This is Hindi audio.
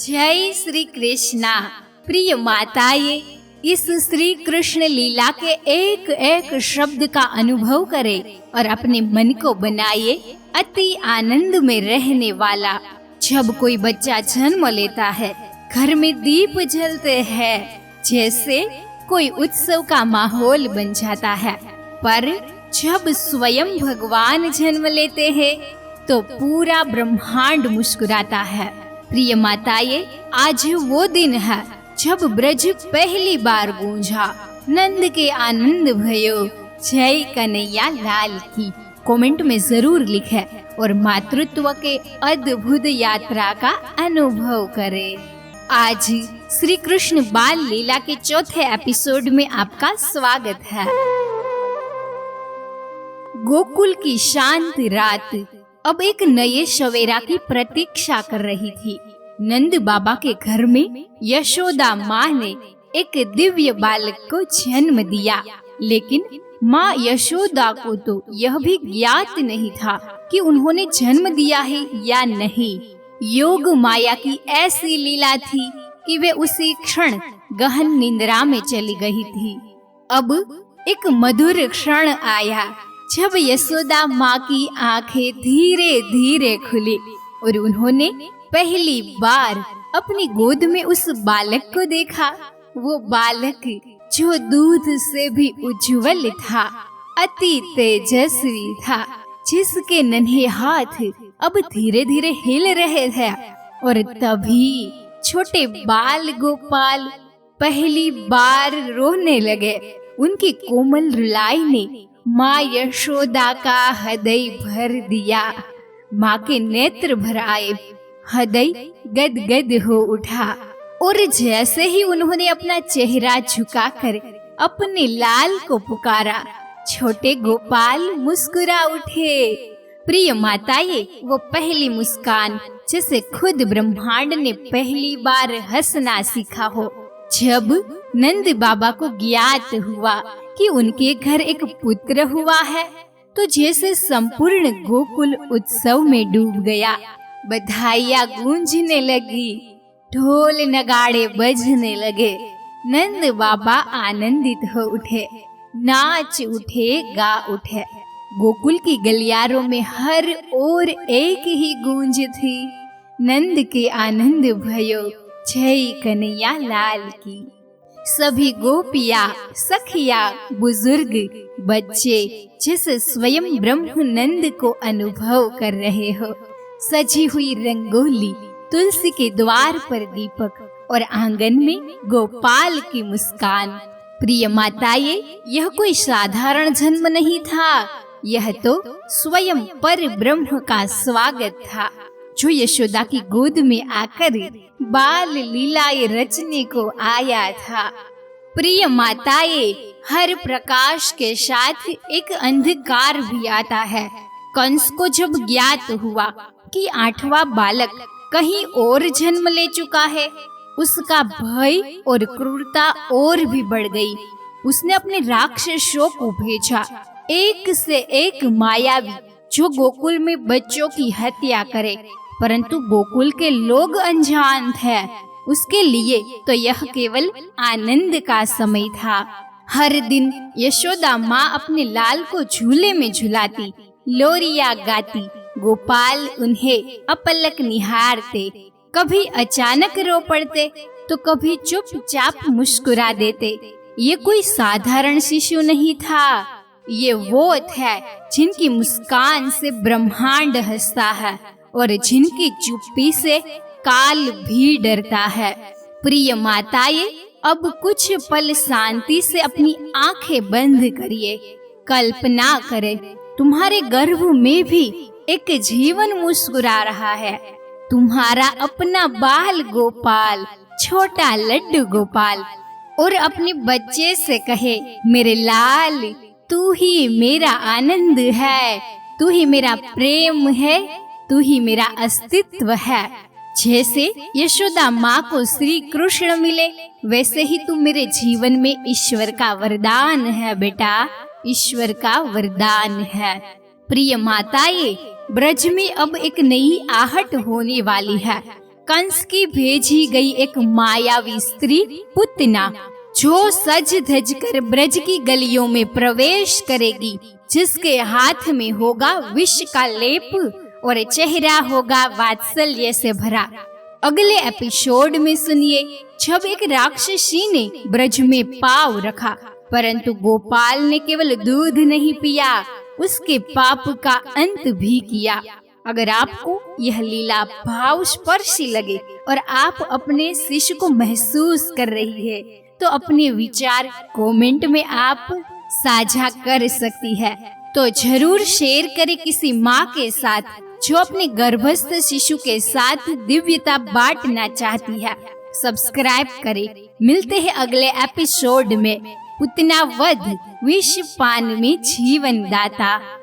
जय श्री कृष्णा। प्रिय माताएं, इस श्री कृष्ण लीला के एक एक शब्द का अनुभव करें और अपने मन को बनाइए अति आनंद में रहने वाला। जब कोई बच्चा जन्म लेता है, घर में दीप जलते हैं, जैसे कोई उत्सव का माहौल बन जाता है। पर जब स्वयं भगवान जन्म लेते हैं तो पूरा ब्रह्मांड मुस्कुराता है। प्रिय माताएं, आज वो दिन है जब ब्रज पहली बार गूंजा, नंद के आनंद भयो, जय कन्हैया लाल की। कमेंट में जरूर लिखें और मातृत्व के अद्भुत यात्रा का अनुभव करें। आज श्री कृष्ण बाल लीला के चौथे एपिसोड में आपका स्वागत है। गोकुल की शांत रात अब एक नए सवेरा की प्रतीक्षा कर रही थी। नंद बाबा के घर में यशोदा माँ ने एक दिव्य बालक को जन्म दिया, लेकिन माँ यशोदा को तो यह भी ज्ञात नहीं था कि उन्होंने जन्म दिया है या नहीं। योग माया की ऐसी लीला थी कि वे उसी क्षण गहन निंद्रा में चली गई थी। अब एक मधुर क्षण आया जब यशोदा माँ की आंखें धीरे धीरे खुली और उन्होंने पहली बार अपनी गोद में उस बालक को देखा। वो बालक जो दूध से भी उज्जवल था, अति तेजस्वी था, जिसके नन्हे हाथ अब धीरे धीरे हिल रहे थे। और तभी छोटे बाल गोपाल पहली बार रोने लगे। उनकी कोमल रुलाई ने माँ यशोदा का हृदय भर दिया। माँ के नेत्र भर आए, हृदय गदगद हो उठा और जैसे ही उन्होंने अपना चेहरा झुकाकर अपने लाल को पुकारा, छोटे गोपाल मुस्कुरा उठे। प्रिय माताएं, वो पहली मुस्कान जिसे खुद ब्रह्मांड ने पहली बार हंसना सीखा हो। जब नंद बाबा को ज्ञात हुआ कि उनके घर एक पुत्र हुआ है, तो जैसे संपूर्ण गोकुल उत्सव में डूब गया। बधाइयाँ गूंजने लगी, ढोल नगाड़े बजने लगे। नंद बाबा आनंदित हो उठे, नाच उठे, गा उठे। गोकुल की गलियारों में हर ओर एक ही गूंज थी, नंद के आनंद भयो, जय कन्हैया लाल की। सभी गोपियाँ, सखिया, बुजुर्ग, बच्चे जैसे स्वयं ब्रह्म नंद को अनुभव कर रहे हो। सजी हुई रंगोली, तुलसी के द्वार पर दीपक और आंगन में गोपाल की मुस्कान। प्रिय माताएं, यह कोई साधारण जन्म नहीं था, यह तो स्वयं पर ब्रह्म का स्वागत था, जो यशोदा की गोद में आकर बाल लीलाएं रचने को आया था। प्रिय माताएं, हर प्रकाश के साथ एक अंधकार भी आता है। कंस को जब ज्ञात हुआ कि 8वां बालक कहीं और जन्म ले चुका है, उसका भय और क्रूरता और भी बढ़ गई। उसने अपने राक्षसों को भेजा, एक से एक मायावी, जो गोकुल में बच्चों की हत्या करे। परंतु गोकुल के लोग अनजान थे, उसके लिए तो यह केवल आनंद का समय था। हर दिन यशोदा माँ अपने लाल को झूले में झुलाती, लोरिया गाती। गोपाल उन्हें अपलक निहारते, कभी अचानक रो पड़ते तो कभी चुपचाप मुस्कुरा देते। ये कोई साधारण शिशु नहीं था, ये वो थे जिनकी मुस्कान से ब्रह्मांड हंसता है और जिनकी चुप्पी से काल भी डरता है। प्रिय माताएं, अब कुछ पल शांति से अपनी आंखें बंद करिए। कल्पना करें, तुम्हारे गर्भ में भी एक जीवन मुस्कुरा रहा है। तुम्हारा अपना बाल गोपाल, छोटा लड्डू गोपाल, और अपने बच्चे से कहे, मेरे लाल, तू ही मेरा आनंद है, तू ही मेरा प्रेम है, तू ही मेरा अस्तित्व है। जैसे यशोदा माँ को श्री कृष्ण मिले, वैसे ही तू मेरे जीवन में ईश्वर का वरदान है बेटा, ईश्वर का वरदान है। प्रिय माताएं, ब्रज में अब एक नई आहट होने वाली है। कंस की भेजी गई एक मायावी स्त्री पुतना, जो सज धज कर ब्रज की गलियों में प्रवेश करेगी, जिसके हाथ में होगा विष का लेप और चेहरा होगा वात्सल्य से भरा। अगले एपिसोड में सुनिए, जब एक राक्षसी ने ब्रज में पांव रखा, परंतु गोपाल ने केवल दूध नहीं पिया, उसके पाप का अंत भी किया। अगर आपको यह लीला भावस्पर्शी लगे और आप अपने शिशु को महसूस कर रही है, तो अपने विचार कमेंट में आप साझा कर सकती है। तो जरूर शेयर करें किसी माँ के साथ जो अपने गर्भस्थ शिशु के साथ दिव्यता बांटना चाहती है। सब्सक्राइब करें। मिलते हैं अगले एपिसोड में। पुतना वध विष पान में जीवन दाता।